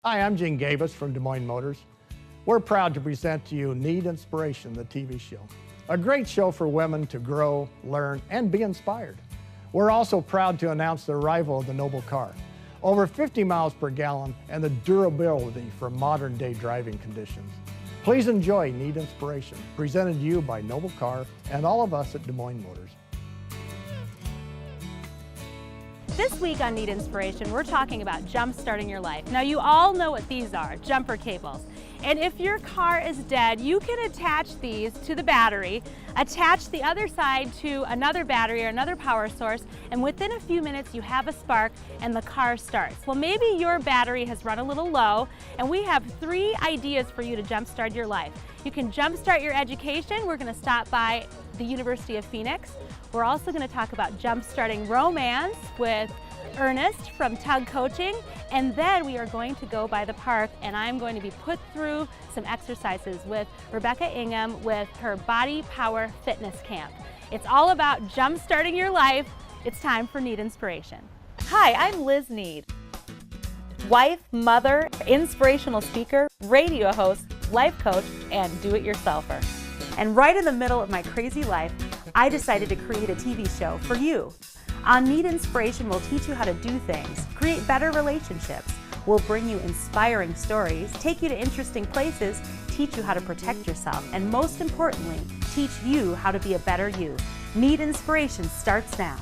Hi, I'm Gene Gavis from Des Moines Motors. We're proud to present to you Nead Inspiration, the TV show. A great show for women to grow, learn, and be inspired. We're also proud to announce the arrival of the Noble car. Over 50 miles per gallon and the durability for modern day driving conditions. Please enjoy Nead Inspiration, presented to you by Noble Car and all of us at Des Moines Motors. This week on Nead Inspiration, we're talking about jump-starting your life. Now, you all know what these are, jumper cables. And if your car is dead, you can attach these to the battery, attach the other side to another battery or another power source, and within a few minutes you have a spark and the car starts. Well, maybe your battery has run a little low, and we have 3 ideas for you to jumpstart your life. You can jumpstart your education. We're going to stop by the University of Phoenix. We're also going to talk about jumpstarting romance with Ernest from Tug Coaching, and then we are going to go by the park and I'm going to be put through some exercises with Rebecca Ingham with her Body Power Fitness Camp. It's all about jump-starting your life. It's time for Nead Inspiration. Hi, I'm Liz Nead, wife, mother, inspirational speaker, radio host, life coach, and do-it-yourselfer. And right in the middle of my crazy life, I decided to create a TV show for you. On Nead Inspiration, we'll teach you how to do things, create better relationships. We'll bring you inspiring stories, take you to interesting places, teach you how to protect yourself, and most importantly, teach you how to be a better you. Nead Inspiration starts now.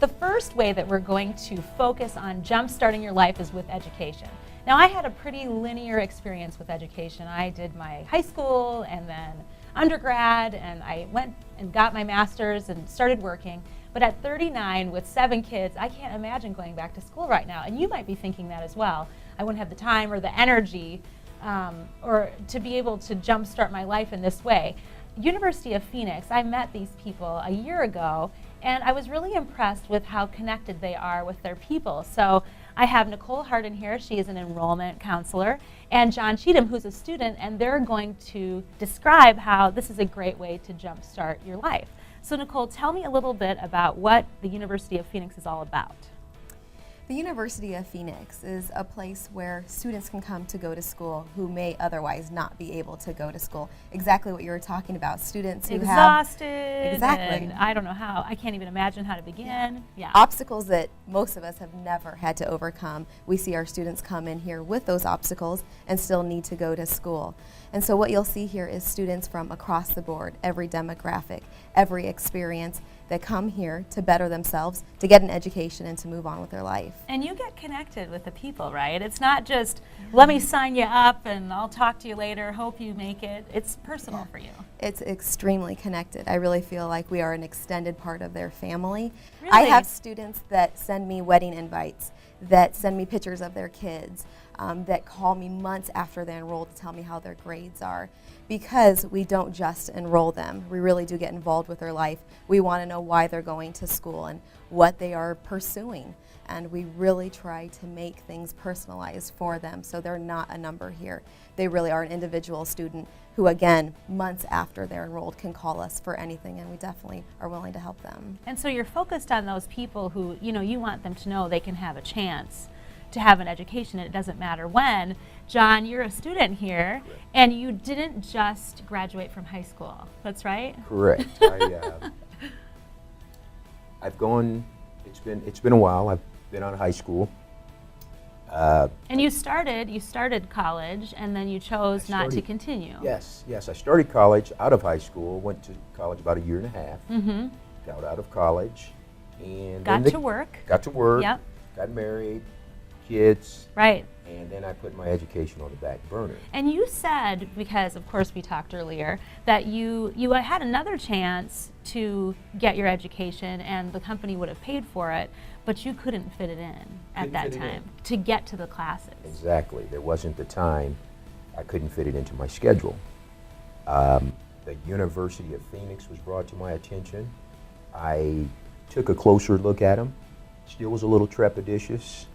The first way that we're going to focus on jump-starting your life is with education. Now, I had a pretty linear experience with education. I did my high school and then undergrad, and I went and got my master's and started working. But at 39 with 7 kids, I can't imagine going back to school right now. And you might be thinking that as well. I wouldn't have the time or the energy or to be able to jumpstart my life in this way. University of Phoenix, I met these people a year ago, and I was really impressed with how connected they are with their people. So I have Nicole Harden here, she is an enrollment counselor, and John Cheatham, who's a student, and they're going to describe how this is a great way to jumpstart your life. So Nicole, tell me a little bit about what the University of Phoenix is all about. The University of Phoenix is a place where students can come to go to school who may otherwise not be able to go to school. Exactly what you were talking about. Students who exhausted, have exactly. And I don't know how. I can't even imagine how to begin. Yeah. Obstacles that most of us have never had to overcome. We see our students come in here with those obstacles and still need to go to school. And so what you'll see here is students from across the board, every demographic, every experience, that come here to better themselves, to get an education, and to move on with their life. And you get connected with the people, right? It's not just, let me sign you up and I'll talk to you later, hope you make it. It's personal for you. It's extremely connected. I really feel like we are an extended part of their family. Really? I have students that send me wedding invites, that send me pictures of their kids, that call me months after they're enrolled to tell me how their grades are. Because we don't just enroll them, we really do get involved with their life. We want to know why they're going to school and what they are pursuing. And we really try to make things personalized for them so they're not a number here. They really are an individual student who, again, months after they're enrolled can call us for anything, and we definitely are willing to help them. And so you're focused on those people who, you want them to know they can have a chance to have an education, and it doesn't matter when. John, you're a student here, and you didn't just graduate from high school. That's right? Correct. I've gone. It's been a while. I've been out of high school. And you started college, and then you chose not to continue. Yes. I started college out of high school. Went to college about a year and a half. Mm-hmm. Got out of college, and got to work. Yep. Got married. Kids. Right. And then I put my education on the back burner. And you said, because of course we talked earlier, that you had another chance to get your education and the company would have paid for it, but you couldn't fit it in at that time to get to the classes. Exactly. There wasn't the time. I couldn't fit it into my schedule. The University of Phoenix was brought to my attention. I took a closer look at them. Still was a little trepidatious.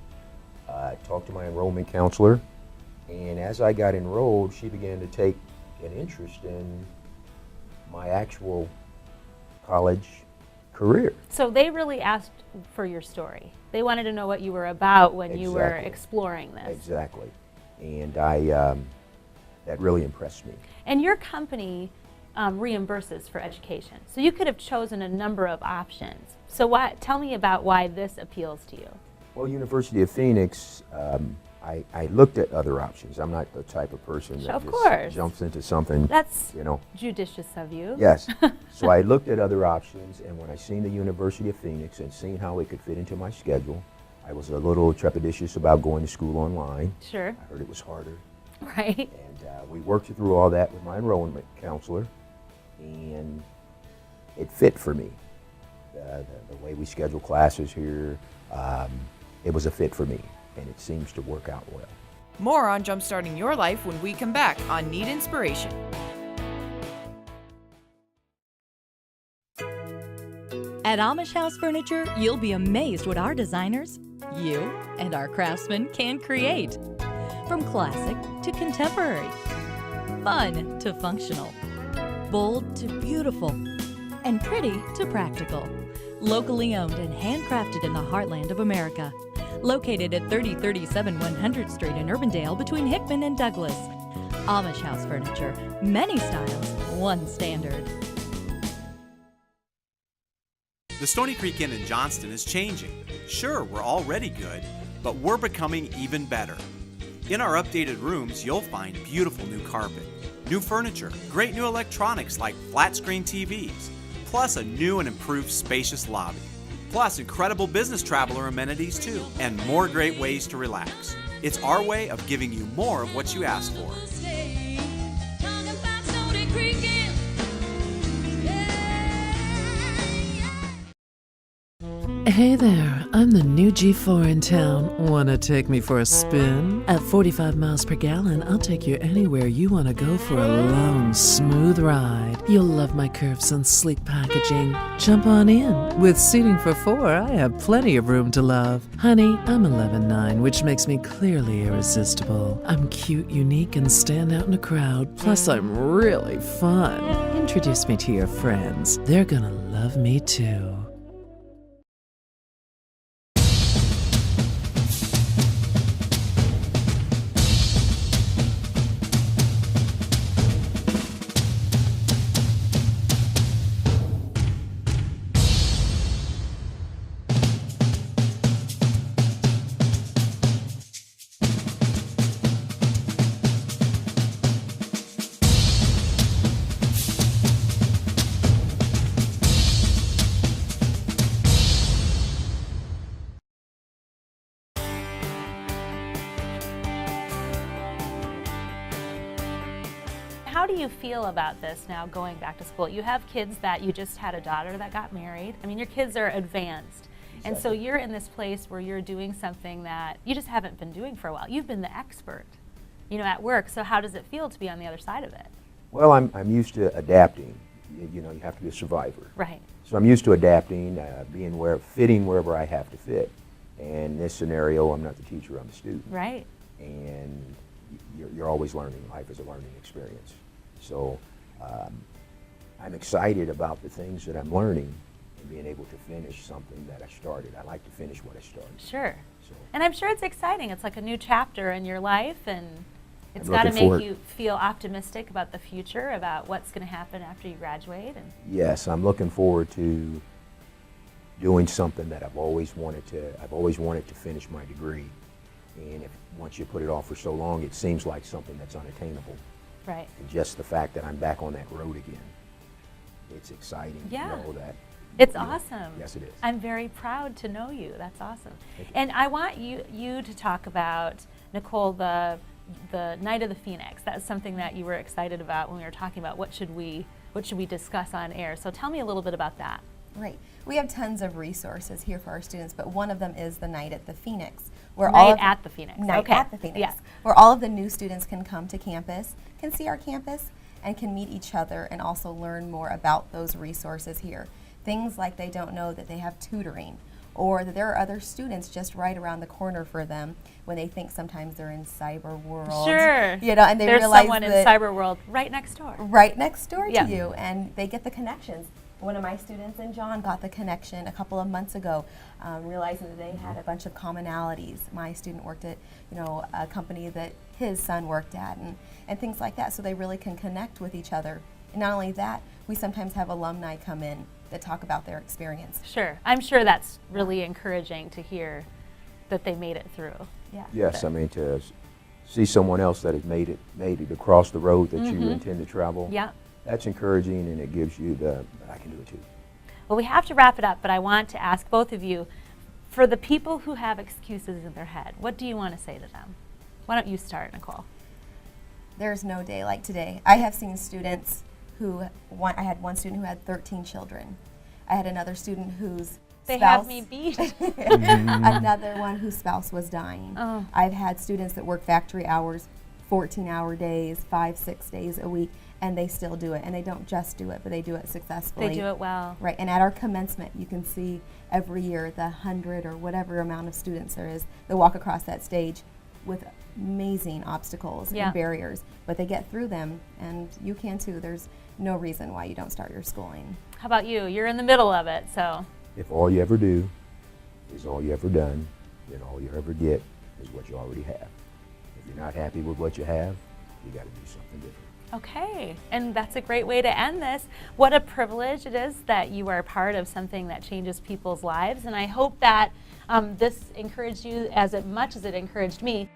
I talked to my enrollment counselor, and as I got enrolled, she began to take an interest in my actual college career. So they really asked for your story. They wanted to know what you were about when you were Exactly. exploring this. Exactly. And that really impressed me. And your company reimburses for education. So you could have chosen a number of options. So tell me about why this appeals to you. Well, University of Phoenix, I looked at other options. I'm not the type of person that Of just course. jumps into something, That's you know. judicious of you. Yes. So I looked at other options, and when I seen the University of Phoenix and seen how it could fit into my schedule, I was a little trepidatious about going to school online. Sure. I heard it was harder. Right. And we worked through all that with my enrollment counselor, and it fit for me. The way we schedule classes here, it was a fit for me, and it seems to work out well. More on Jumpstarting Your Life when we come back on Need Inspiration. At Amish House Furniture, you'll be amazed what our designers, you, and our craftsmen can create. From classic to contemporary, fun to functional, bold to beautiful, and pretty to practical. Locally owned and handcrafted in the heartland of America. Located at 3037 100th Street in Urbandale between Hickman and Douglas. Amish House Furniture. Many styles, one standard. The Stony Creek Inn in Johnston is changing. Sure, we're already good, but we're becoming even better. In our updated rooms, you'll find beautiful new carpet, new furniture, great new electronics like flat screen TVs, plus a new and improved spacious lobby. Plus incredible business traveler amenities too, and more great ways to relax. It's our way of giving you more of what you ask for. Hey there, I'm the new G4 in town. Wanna take me for a spin? At 45 miles per gallon, I'll take you anywhere you wanna go for a long, smooth ride. You'll love my curves and sleek packaging. Jump on in. With seating for 4, I have plenty of room to love. Honey, I'm 11'9", which makes me clearly irresistible. I'm cute, unique, and stand out in a crowd. Plus, I'm really fun. Introduce me to your friends. They're gonna love me too. How do you feel about this now going back to school? You have kids that you just had a daughter that got married. I mean, your kids are advanced. Exactly. And so you're in this place where you're doing something that you just haven't been doing for a while. You've been the expert, you know, at work. So how does it feel to be on the other side of it? Well, I'm used to adapting. You know, you have to be a survivor. Right. So I'm used to adapting, fitting wherever I have to fit. And in this scenario, I'm not the teacher, I'm the student. Right. And you're always learning. Life is a learning experience. So I'm excited about the things that I'm learning and being able to finish something that I started. I like to finish what I started. Sure. So, And I'm sure it's exciting. It's like a new chapter in your life, and it's I'm got to looking forward. make you feel optimistic about the future, about what's going to happen after you graduate. And yes, I'm looking forward to doing something that I've always wanted to finish my degree. And once you put it off for so long, it seems like something that's unattainable. right. And just the fact that I'm back on that road again, it's exciting Yeah. to know that. It's you know, awesome. Yes, it is. I'm very proud to know you. That's awesome. Thank you. And I want you to talk about, Nicole, the Night of the Phoenix. That's something that you were excited about when we were talking about what should we discuss on air. So tell me a little bit about that. Right. We have tons of resources here for our students, but one of them is the Night at the Phoenix. Where Night at the Phoenix. Night Okay. at the Phoenix. Yeah. Where all of the new students can come to campus, can see our campus, and can meet each other and also learn more about those resources here. Things like they don't know that they have tutoring, or that there are other students just right around the corner for them when they think sometimes they're in cyber world. Sure. You know, and they There's realize someone in that cyber world right next door. right next door Yeah. to you, and they get the connections. One of my students and John got the connection a couple of months ago, realizing that they had a bunch of commonalities. My student worked at, a company that his son worked at, and things like that, so they really can connect with each other. And not only that, we sometimes have alumni come in that talk about their experience. Sure. I'm sure that's really encouraging to hear that they made it through. Yeah. Yes, I mean, to see someone else that has made it across the road that you intend to travel. Yeah. That's encouraging, and it gives you I can do it too. Well, we have to wrap it up, but I want to ask both of you, for the people who have excuses in their head, what do you want to say to them? Why don't you start, Nicole? There's no day like today. I have seen students I had one student who had 13 children. I had another student whose They spouse, have me beat. another one whose spouse was dying. Oh. I've had students that work factory hours, 14-hour days, 5-6 days a week, and they still do it. And they don't just do it, but they do it successfully. They do it well. Right, and at our commencement, you can see every year the 100 or whatever amount of students there is that walk across that stage with amazing obstacles and barriers, but they get through them, and you can too. There's no reason why you don't start your schooling. How about you? You're in the middle of it, so. If all you ever do is all you ever done, then all you ever get is what you already have. If you're not happy with what you have, you got to do something different. Okay, and that's a great way to end this. What a privilege it is that you are part of something that changes people's lives, and I hope that this encouraged you as much as it encouraged me.